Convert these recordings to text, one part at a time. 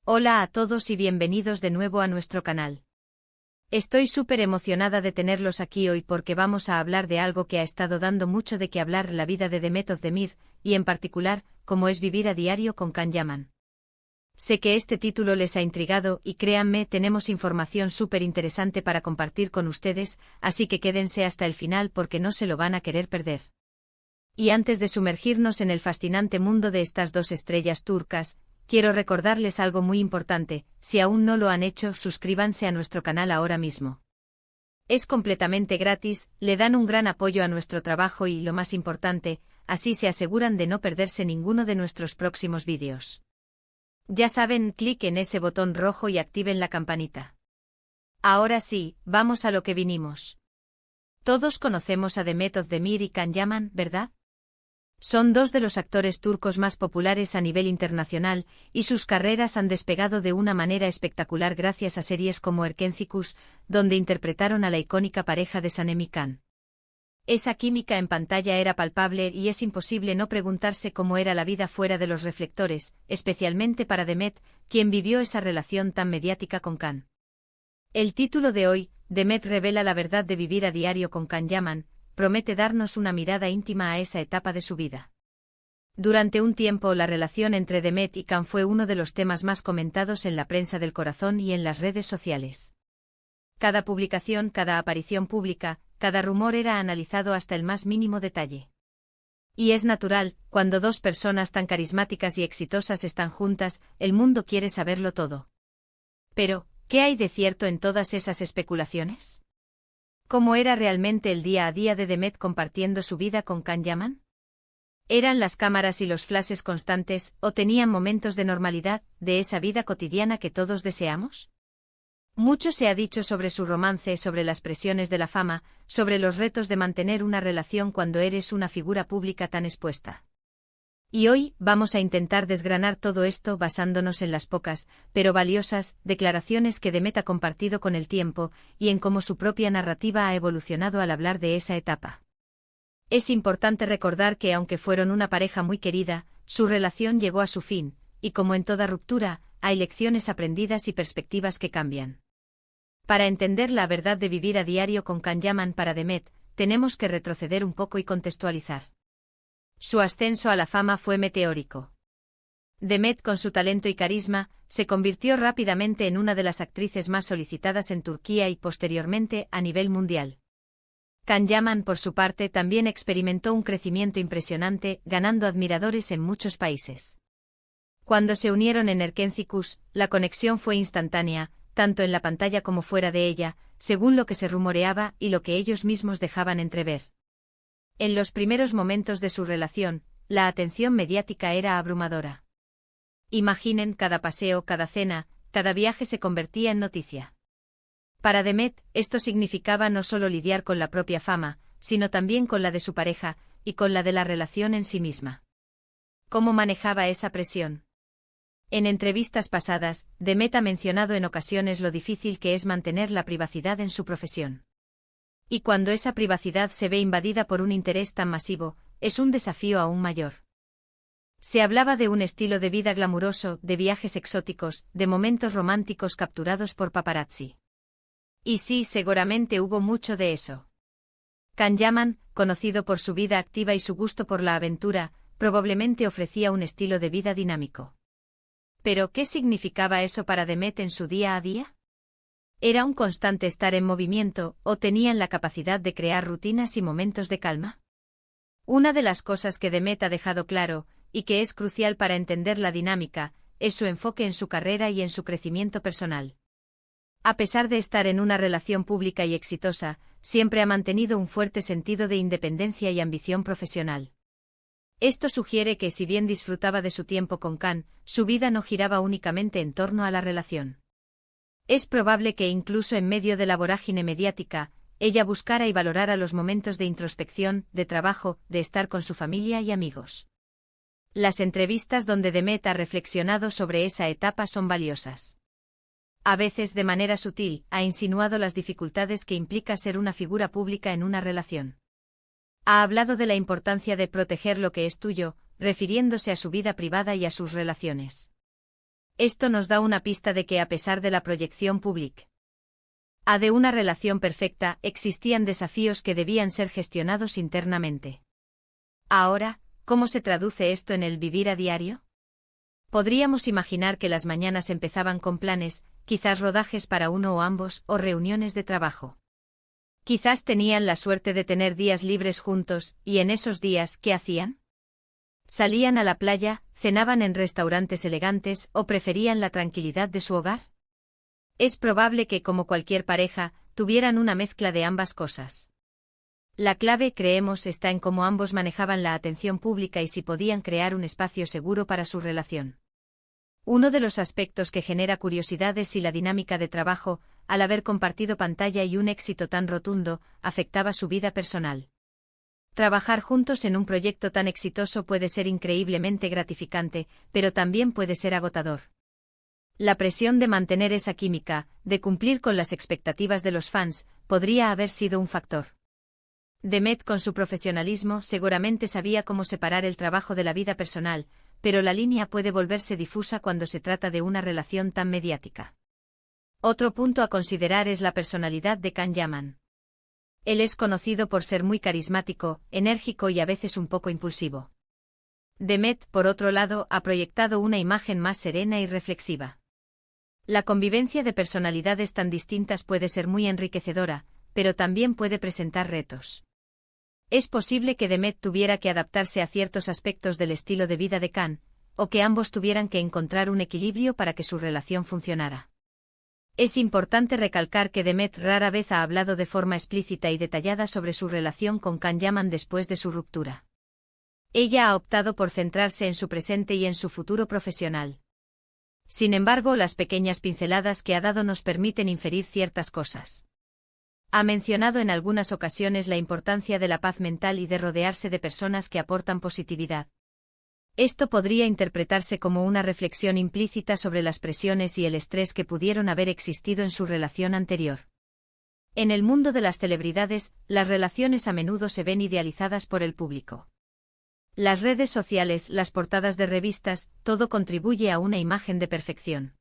Hola a todos y bienvenidos de nuevo a nuestro canal. Estoy súper emocionada de tenerlos aquí hoy porque vamos a hablar de algo que ha estado dando mucho de qué hablar en la vida de Demet Özdemir, y en particular, cómo es vivir a diario con Can Yaman. Sé que este título les ha intrigado y créanme, tenemos información súper interesante para compartir con ustedes, así que quédense hasta el final porque no se lo van a querer perder. Y antes de sumergirnos en el fascinante mundo de estas dos estrellas turcas, quiero recordarles algo muy importante: si aún no lo han hecho, suscríbanse a nuestro canal ahora mismo. Es completamente gratis, le dan un gran apoyo a nuestro trabajo y, lo más importante, así se aseguran de no perderse ninguno de nuestros próximos vídeos. Ya saben, clic en ese botón rojo y activen la campanita. Ahora sí, vamos a lo que vinimos. Todos conocemos a Demet Özdemir y Can Yaman, ¿verdad? Son dos de los actores turcos más populares a nivel internacional, y sus carreras han despegado de una manera espectacular gracias a series como Erkencikus, donde interpretaron a la icónica pareja de Sanem y Can. Esa química en pantalla era palpable y es imposible no preguntarse cómo era la vida fuera de los reflectores, especialmente para Demet, quien vivió esa relación tan mediática con Can. El título de hoy, Demet revela la verdad de vivir a diario con Can Yaman, promete darnos una mirada íntima a esa etapa de su vida. Durante un tiempo la relación entre Demet y Can fue uno de los temas más comentados en la prensa del corazón y en las redes sociales. Cada publicación, cada aparición pública, cada rumor era analizado hasta el más mínimo detalle. Y es natural, cuando dos personas tan carismáticas y exitosas están juntas, el mundo quiere saberlo todo. Pero, ¿qué hay de cierto en todas esas especulaciones? ¿Cómo era realmente el día a día de Demet compartiendo su vida con Can Yaman? ¿Eran las cámaras y los flashes constantes, o tenían momentos de normalidad, de esa vida cotidiana que todos deseamos? Mucho se ha dicho sobre su romance, sobre las presiones de la fama, sobre los retos de mantener una relación cuando eres una figura pública tan expuesta. Y hoy vamos a intentar desgranar todo esto basándonos en las pocas, pero valiosas, declaraciones que Demet ha compartido con el tiempo, y en cómo su propia narrativa ha evolucionado al hablar de esa etapa. Es importante recordar que aunque fueron una pareja muy querida, su relación llegó a su fin, y como en toda ruptura, hay lecciones aprendidas y perspectivas que cambian. Para entender la verdad de vivir a diario con Can Yaman para Demet, tenemos que retroceder un poco y contextualizar. Su ascenso a la fama fue meteórico. Demet, con su talento y carisma, se convirtió rápidamente en una de las actrices más solicitadas en Turquía y posteriormente a nivel mundial. Can Yaman, por su parte, también experimentó un crecimiento impresionante, ganando admiradores en muchos países. Cuando se unieron en Erkencikus, la conexión fue instantánea, tanto en la pantalla como fuera de ella, según lo que se rumoreaba y lo que ellos mismos dejaban entrever. En los primeros momentos de su relación, la atención mediática era abrumadora. Imaginen, cada paseo, cada cena, cada viaje se convertía en noticia. Para Demet, esto significaba no solo lidiar con la propia fama, sino también con la de su pareja, y con la de la relación en sí misma. ¿Cómo manejaba esa presión? En entrevistas pasadas, Demet ha mencionado en ocasiones lo difícil que es mantener la privacidad en su profesión. Y cuando esa privacidad se ve invadida por un interés tan masivo, es un desafío aún mayor. Se hablaba de un estilo de vida glamuroso, de viajes exóticos, de momentos románticos capturados por paparazzi. Y sí, seguramente hubo mucho de eso. Can Yaman, conocido por su vida activa y su gusto por la aventura, probablemente ofrecía un estilo de vida dinámico. ¿Pero qué significaba eso para Demet en su día a día? ¿Era un constante estar en movimiento, o tenían la capacidad de crear rutinas y momentos de calma? Una de las cosas que Demet ha dejado claro, y que es crucial para entender la dinámica, es su enfoque en su carrera y en su crecimiento personal. A pesar de estar en una relación pública y exitosa, siempre ha mantenido un fuerte sentido de independencia y ambición profesional. Esto sugiere que si bien disfrutaba de su tiempo con Can, su vida no giraba únicamente en torno a la relación. Es probable que incluso en medio de la vorágine mediática, ella buscara y valorara los momentos de introspección, de trabajo, de estar con su familia y amigos. Las entrevistas donde Demet ha reflexionado sobre esa etapa son valiosas. A veces, de manera sutil, ha insinuado las dificultades que implica ser una figura pública en una relación. Ha hablado de la importancia de proteger lo que es tuyo, refiriéndose a su vida privada y a sus relaciones. Esto nos da una pista de que a pesar de la proyección pública de una relación perfecta, existían desafíos que debían ser gestionados internamente. Ahora, ¿cómo se traduce esto en el vivir a diario? Podríamos imaginar que las mañanas empezaban con planes, quizás rodajes para uno o ambos, o reuniones de trabajo. Quizás tenían la suerte de tener días libres juntos, y en esos días, ¿qué hacían? ¿Salían a la playa, cenaban en restaurantes elegantes o preferían la tranquilidad de su hogar? Es probable que, como cualquier pareja, tuvieran una mezcla de ambas cosas. La clave, creemos, está en cómo ambos manejaban la atención pública y si podían crear un espacio seguro para su relación. Uno de los aspectos que genera curiosidad es si la dinámica de trabajo, al haber compartido pantalla y un éxito tan rotundo, afectaba su vida personal. Trabajar juntos en un proyecto tan exitoso puede ser increíblemente gratificante, pero también puede ser agotador. La presión de mantener esa química, de cumplir con las expectativas de los fans, podría haber sido un factor. Demet, con su profesionalismo, seguramente sabía cómo separar el trabajo de la vida personal, pero la línea puede volverse difusa cuando se trata de una relación tan mediática. Otro punto a considerar es la personalidad de Can Yaman. Él es conocido por ser muy carismático, enérgico y a veces un poco impulsivo. Demet, por otro lado, ha proyectado una imagen más serena y reflexiva. La convivencia de personalidades tan distintas puede ser muy enriquecedora, pero también puede presentar retos. Es posible que Demet tuviera que adaptarse a ciertos aspectos del estilo de vida de Can, o que ambos tuvieran que encontrar un equilibrio para que su relación funcionara. Es importante recalcar que Demet rara vez ha hablado de forma explícita y detallada sobre su relación con Can Yaman después de su ruptura. Ella ha optado por centrarse en su presente y en su futuro profesional. Sin embargo, las pequeñas pinceladas que ha dado nos permiten inferir ciertas cosas. Ha mencionado en algunas ocasiones la importancia de la paz mental y de rodearse de personas que aportan positividad. Esto podría interpretarse como una reflexión implícita sobre las presiones y el estrés que pudieron haber existido en su relación anterior. En el mundo de las celebridades, las relaciones a menudo se ven idealizadas por el público. Las redes sociales, las portadas de revistas, todo contribuye a una imagen de perfección.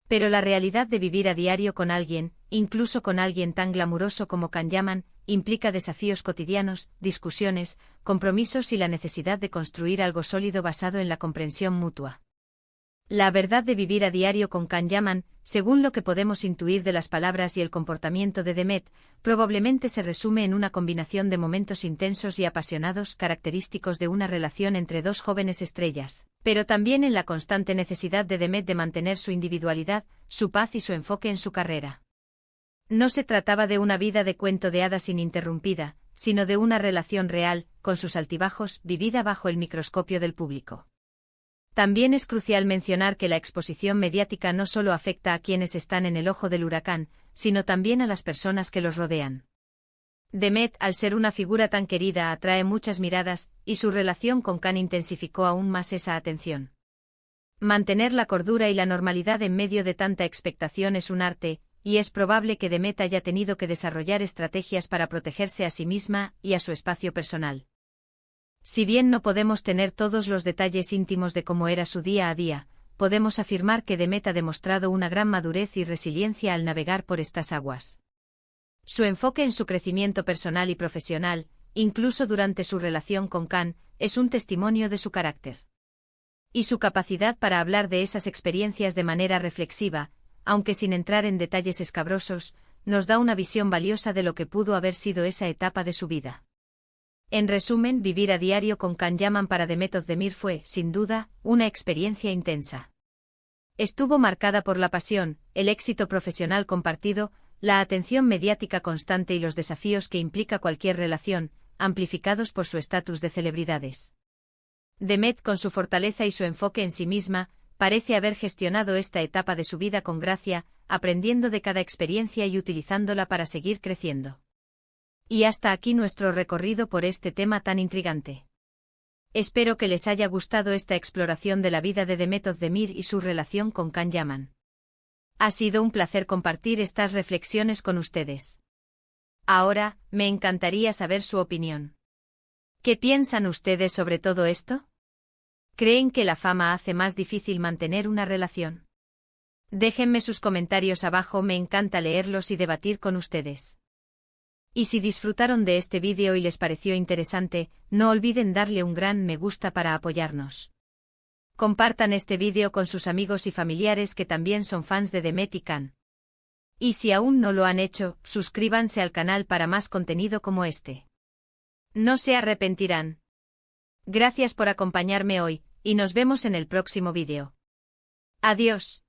Pero la realidad de vivir a diario con alguien, incluso con alguien tan glamuroso como Can Yaman, implica desafíos cotidianos, discusiones, compromisos y la necesidad de construir algo sólido basado en la comprensión mutua. La verdad de vivir a diario con Can Yaman, según lo que podemos intuir de las palabras y el comportamiento de Demet, probablemente se resume en una combinación de momentos intensos y apasionados característicos de una relación entre dos jóvenes estrellas, pero también en la constante necesidad de Demet de mantener su individualidad, su paz y su enfoque en su carrera. No se trataba de una vida de cuento de hadas ininterrumpida, sino de una relación real, con sus altibajos, vivida bajo el microscopio del público. También es crucial mencionar que la exposición mediática no solo afecta a quienes están en el ojo del huracán, sino también a las personas que los rodean. Demet, al ser una figura tan querida, atrae muchas miradas, y su relación con Can intensificó aún más esa atención. Mantener la cordura y la normalidad en medio de tanta expectación es un arte, y es probable que Demet haya tenido que desarrollar estrategias para protegerse a sí misma y a su espacio personal. Si bien no podemos tener todos los detalles íntimos de cómo era su día a día, podemos afirmar que Demet ha demostrado una gran madurez y resiliencia al navegar por estas aguas. Su enfoque en su crecimiento personal y profesional, incluso durante su relación con Can, es un testimonio de su carácter. Y su capacidad para hablar de esas experiencias de manera reflexiva, aunque sin entrar en detalles escabrosos, nos da una visión valiosa de lo que pudo haber sido esa etapa de su vida. En resumen, vivir a diario con Can Yaman para Demet Özdemir fue, sin duda, una experiencia intensa. Estuvo marcada por la pasión, el éxito profesional compartido, la atención mediática constante y los desafíos que implica cualquier relación, amplificados por su estatus de celebridades. Demet, con su fortaleza y su enfoque en sí misma, parece haber gestionado esta etapa de su vida con gracia, aprendiendo de cada experiencia y utilizándola para seguir creciendo. Y hasta aquí nuestro recorrido por este tema tan intrigante. Espero que les haya gustado esta exploración de la vida de Demet Özdemir y su relación con Can Yaman. Ha sido un placer compartir estas reflexiones con ustedes. Ahora, me encantaría saber su opinión. ¿Qué piensan ustedes sobre todo esto? ¿Creen que la fama hace más difícil mantener una relación? Déjenme sus comentarios abajo, me encanta leerlos y debatir con ustedes. Y si disfrutaron de este vídeo y les pareció interesante, no olviden darle un gran me gusta para apoyarnos. Compartan este vídeo con sus amigos y familiares que también son fans de Demet y Can. Y si aún no lo han hecho, suscríbanse al canal para más contenido como este. No se arrepentirán. Gracias por acompañarme hoy, y nos vemos en el próximo vídeo. Adiós.